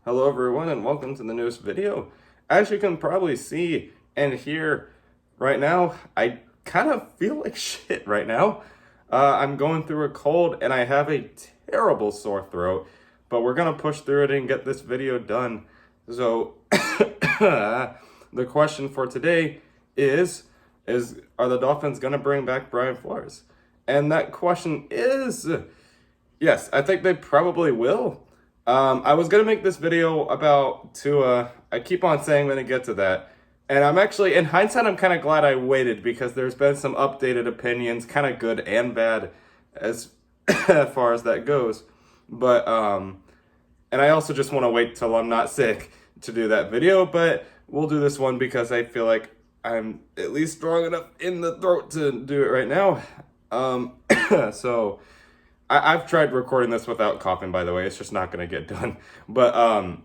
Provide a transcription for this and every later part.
Hello everyone and welcome to the newest video. As you can probably see and hear right now, I kind of feel like shit right now. I'm going through a cold and I have a terrible sore throat, but we're gonna push through it and get this video done. So the question for today is are the Dolphins gonna bring back Brian Flores? And that question is yes, I think they probably will. I was gonna make this video about Tua. I keep on saying I'm gonna get to that. And I'm actually, in hindsight, I'm kind of glad I waited because there's been some updated opinions, kind of good and bad as far as that goes. But, and I also just want to wait till I'm not sick to do that video, but we'll do this one because I feel like I'm at least strong enough in the throat to do it right now. So I've tried recording this without coughing, by the way. It's just not going to get done. But,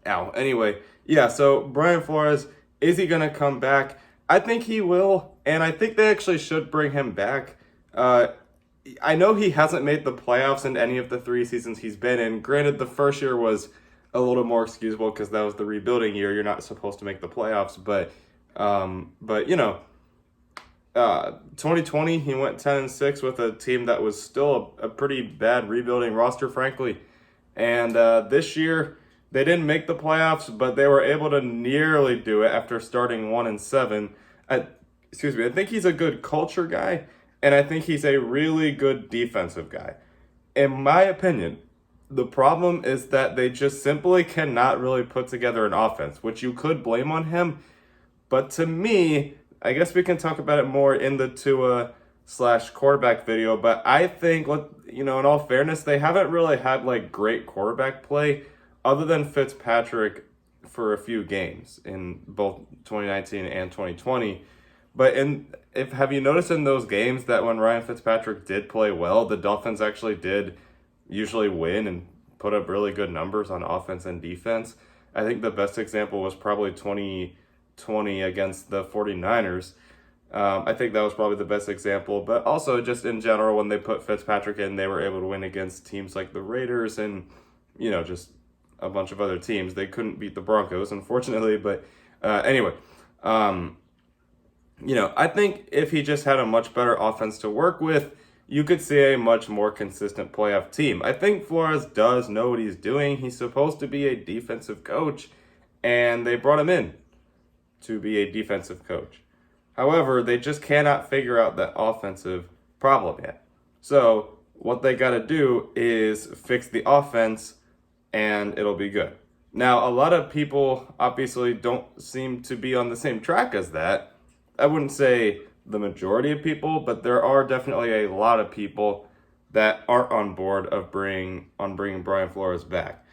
anyway, yeah, so Brian Flores, is he going to come back? I think he will, and I think they actually should bring him back. I know he hasn't made the playoffs in any of the 3 seasons he's been in. Granted, the first year was a little more excusable because that was the rebuilding year. You're not supposed to make the playoffs, but you know, 2020 he went 10-6 with a team that was still a pretty bad rebuilding roster, frankly. And this year they didn't make the playoffs, but they were able to nearly do it after starting 1-7. I think he's a good culture guy, and I think he's a really good defensive guy. In my opinion, the problem is that they just simply cannot really put together an offense, which you could blame on him. But to me, I guess we can talk about it more in the Tua/quarterback video, but I think, in all fairness, they haven't really had like great quarterback play other than Fitzpatrick for a few games in both 2019 and 2020. But have you noticed in those games that when Ryan Fitzpatrick did play well, the Dolphins actually did usually win and put up really good numbers on offense and defense? I think the best example was probably 2020 against the 49ers. I think that was probably the best example, but also just in general, when they put Fitzpatrick in, they were able to win against teams like the Raiders and, just a bunch of other teams. They couldn't beat the Broncos, unfortunately, but anyway, I think if he just had a much better offense to work with, you could see a much more consistent playoff team. I think Flores does know what he's doing. He's supposed to be a defensive coach, and they brought him in to be a defensive coach. However, they just cannot figure out that offensive problem yet. So what they got to do is fix the offense, and it'll be good. Now, a lot of people obviously don't seem to be on the same track as that. I wouldn't say the majority of people, but there are definitely a lot of people that aren't on board of bringing Brian Flores back.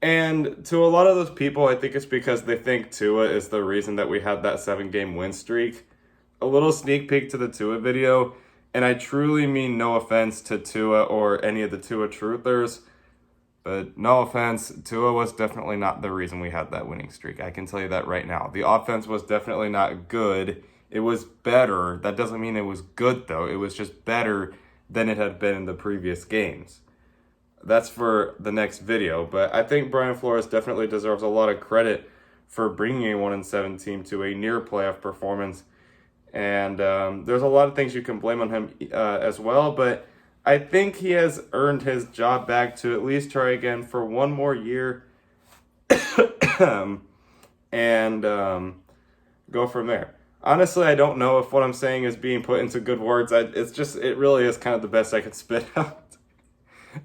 And to a lot of those people, I think it's because they think Tua is the reason that we had that 7-game win streak. A little sneak peek to the Tua video, and I truly mean no offense to Tua or any of the Tua truthers, but no offense, Tua was definitely not the reason we had that winning streak. I can tell you that right now. The offense was definitely not good. It was better. That doesn't mean it was good, though. It was just better than it had been in the previous games. That's for the next video, but I think Brian Flores definitely deserves a lot of credit for bringing a 1-7 team to a near playoff performance. And there's a lot of things you can blame on him as well, but I think he has earned his job back to at least try again for one more year and go from there. Honestly, I don't know if what I'm saying is being put into good words. It really is kind of the best I could spit out.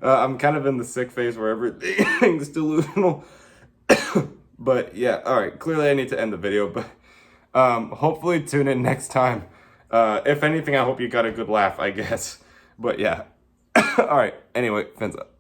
I'm kind of in the sick phase where everything's delusional. But yeah, all right. Clearly, I need to end the video, but hopefully tune in next time. If anything, I hope you got a good laugh, I guess. But yeah. All right. Anyway, fins up.